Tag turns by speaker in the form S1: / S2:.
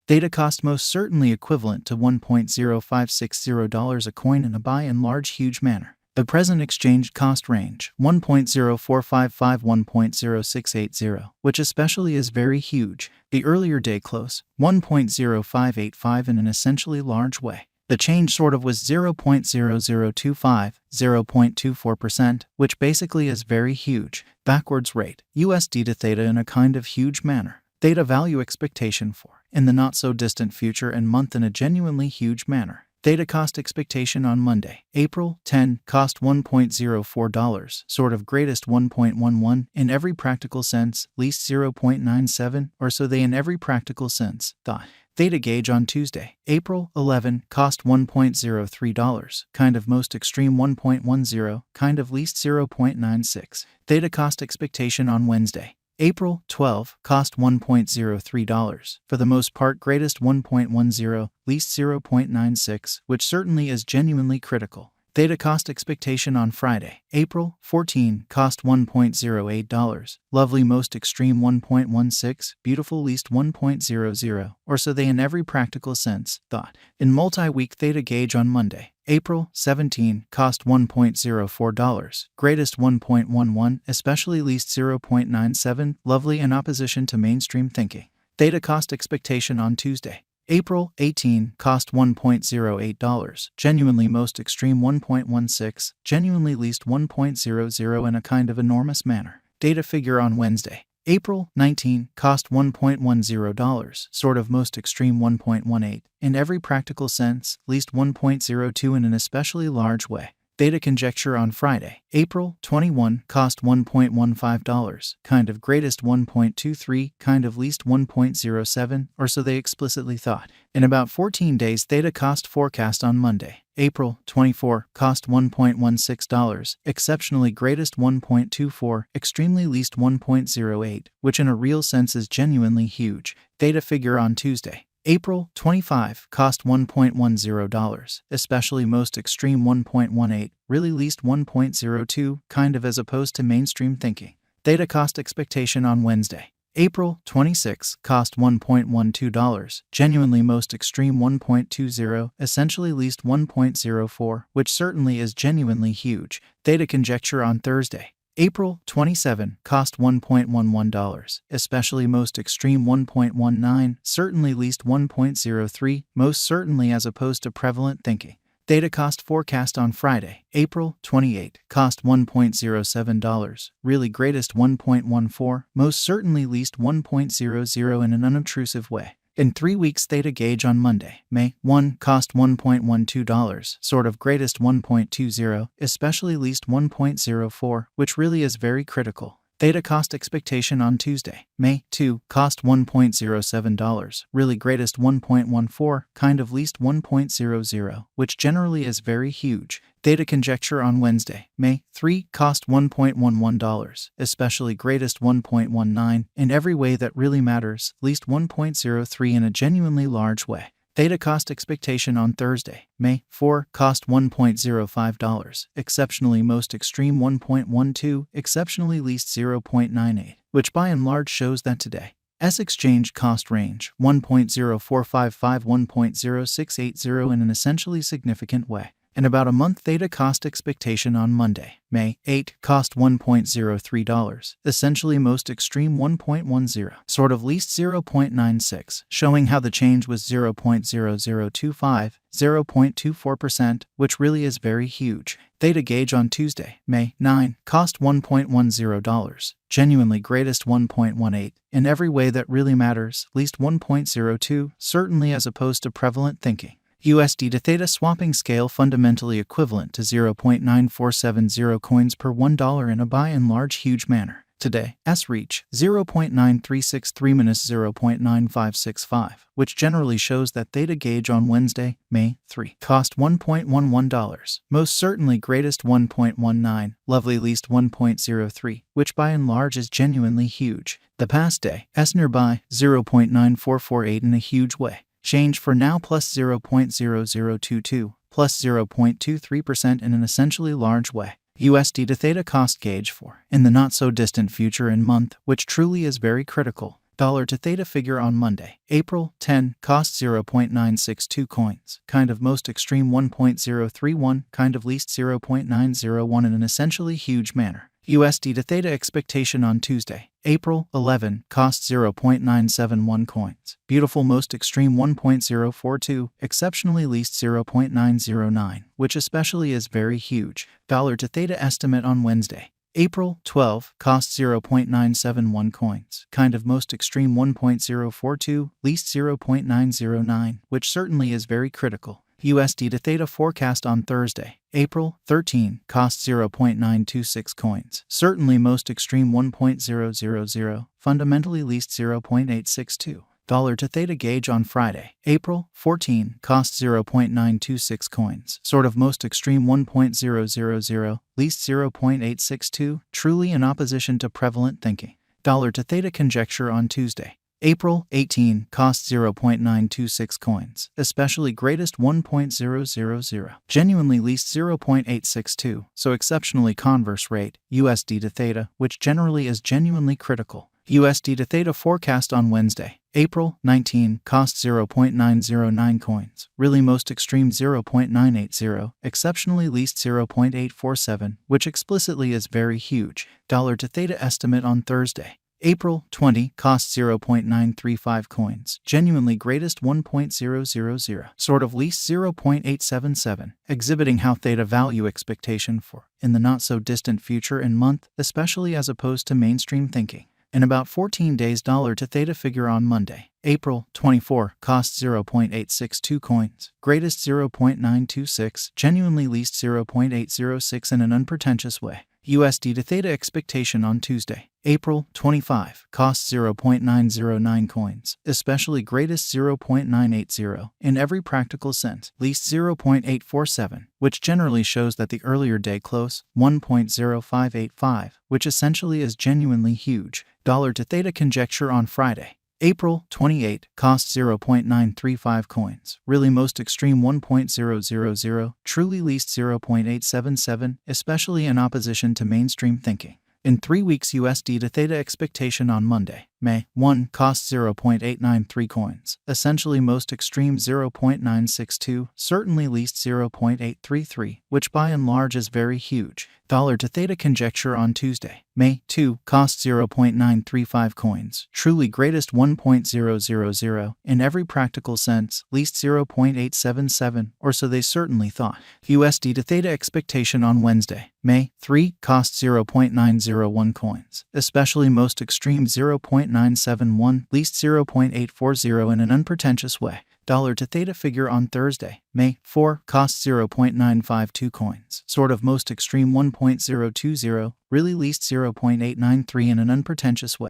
S1: Theta cost most certainly equivalent to $1.0560 a coin in a by and large huge manner. The present exchange cost range, 1.0455 1.0680, which especially is very huge. The earlier day close, 1.0585 in an essentially large way. The change sort of was 0.0025, 0.24%, which basically is very huge. Backwards rate, USD to Theta in a kind of huge manner. Theta value expectation for, in the not-so-distant future and month in a genuinely huge manner. Theta cost expectation on Monday, April 10, cost $1.04, sort of greatest 1.11, in every practical sense, least 0.97, or so they in every practical sense, thought. Theta gauge on Tuesday, April 11, cost $1.03, kind of most extreme 1.10, kind of least 0.96. Theta cost expectation on Wednesday, April 12, cost $1.03, for the most part greatest 1.10, least 0.96, which certainly is genuinely critical. Theta cost expectation on Friday, April 14, cost $1.08, lovely most extreme 1.16, beautiful least 1.00, or so they in every practical sense, thought. In multi-week Theta gauge on Monday, April 17, cost $1.04, greatest 1.11, especially least 0.97, lovely in opposition to mainstream thinking. Theta cost expectation on Tuesday, April 18, cost $1.08, genuinely most extreme 1.16, genuinely least 1.00 in a kind of enormous manner. Data figure on Wednesday, April 19, cost $1.10, sort of most extreme 1.18, in every practical sense, least 1.02 in an especially large way. Theta conjecture on Friday, April 21, cost $1.15, kind of greatest 1.23, kind of least 1.07, or so they explicitly thought. In about 14 days Theta cost forecast on Monday, April 24, cost $1.16, exceptionally greatest 1.24, extremely least 1.08, which in a real sense is genuinely huge. Theta figure on Tuesday, April 25, cost $1.10, especially most extreme 1.18, really least 1.02, kind of as opposed to mainstream thinking. Theta cost expectation on Wednesday, April 26, cost $1.12, genuinely most extreme 1.20, essentially least 1.04, which certainly is genuinely huge. Theta conjecture on Thursday, April 27, cost $1.11, especially most extreme 1.19, certainly least 1.03, most certainly as opposed to prevalent thinking. Theta cost forecast on Friday, April 28, cost $1.07, really greatest 1.14, most certainly least 1.00 in an unobtrusive way. In 3 weeks Theta gauge on Monday, May 1, cost $1.12, sort of greatest 1.20, especially least 1.04, which really is very critical. Theta cost expectation on Tuesday, May 2, cost $1.07, really greatest 1.14, kind of least 1.00, which generally is very huge. Theta conjecture on Wednesday, May 3, cost $1.11, especially greatest 1.19, in every way that really matters, least 1.03 in a genuinely large way. Theta cost expectation on Thursday, May 4, cost $1.05, exceptionally most extreme 1.12, exceptionally least 0.98, which by and large shows that today's exchange cost range, 1.0455 1.0680 in an essentially significant way. In about a month Theta cost expectation on Monday, May 8, cost $1.03, essentially most extreme 1.10, sort of least 0.96, showing how the change was 0.0025, 0.24%, which really is very huge. Theta gauge on Tuesday, May 9, cost $1.10, genuinely greatest 1.18, in every way that really matters, least 1.02, certainly as opposed to prevalent thinking. USD to Theta swapping scale fundamentally equivalent to 0.9470 coins per $1 in a by and large huge manner. Today, S-reach 0.9363-0.9565, which generally shows that Theta gauge on Wednesday, May 3, cost $1.11, most certainly greatest 1.19, lovely least 1.03, which by and large is genuinely huge. The past day, S nearby 0.9448 in a huge way. Change for now plus 0.0022, plus 0.23% in an essentially large way. USD to Theta cost gauge for, in the not-so-distant future and month, which truly is very critical. Dollar to Theta figure on Monday, April 10, cost 0.962 coins, kind of most extreme 1.031, kind of least 0.901 in an essentially huge manner. USD to Theta expectation on Tuesday, April 11, cost 0.971 coins, beautiful most extreme 1.042, exceptionally least 0.909, which especially is very huge. Dollar to Theta estimate on Wednesday, April 12, cost 0.971 coins, kind of most extreme 1.042, least 0.909, which certainly is very critical. USD to Theta forecast on Thursday, April 13, cost 0.926 coins, certainly most extreme 1.000, fundamentally least 0.862. Dollar to Theta gauge on Friday, April 14, cost 0.926 coins, sort of most extreme 1.000, least 0.862, truly in opposition to prevalent thinking. Dollar to Theta conjecture on Tuesday, April 18, cost 0.926 coins, especially greatest 1.000, genuinely least 0.862, so exceptionally converse rate, USD to Theta, which generally is genuinely critical. USD to Theta forecast on Wednesday, April 19, cost 0.909 coins, really most extreme 0.980, exceptionally least 0.847, which explicitly is very huge. Dollar to Theta estimate on Thursday, April 20, cost 0.935 coins, genuinely greatest 1.000, sort of least 0.877, exhibiting how Theta value expectation for, in the not-so-distant future and month, especially as opposed to mainstream thinking. In about 14 days, dollar to Theta figure on Monday, April 24, cost 0.862 coins, greatest 0.926, genuinely least 0.806 in an unpretentious way. USD to Theta expectation on Tuesday, April 25, cost 0.909 coins, especially greatest 0.980, in every practical sense, least 0.847, which generally shows that the earlier day close, 1.0585, which essentially is genuinely huge. Dollar to Theta conjecture on Friday, April 28, cost 0.935 coins, really most extreme 1.000, truly least 0.877, especially in opposition to mainstream thinking. In 3 weeks, USD to Theta expectation on Monday, May 1, cost 0.893 coins, essentially most extreme 0.962, certainly least 0.833, which by and large is very huge. Dollar to Theta conjecture on Tuesday, May 2, cost 0.935 coins, truly greatest 1.000, in every practical sense, least 0.877, or so they certainly thought. USD to Theta expectation on Wednesday, May 3, cost 0.901 coins, especially most extreme 0.971, least 0.840 in an unpretentious way. Dollar to Theta figure on Thursday, May 4, cost 0.952 coins, sort of most extreme 1.020, really least 0.893 in an unpretentious way.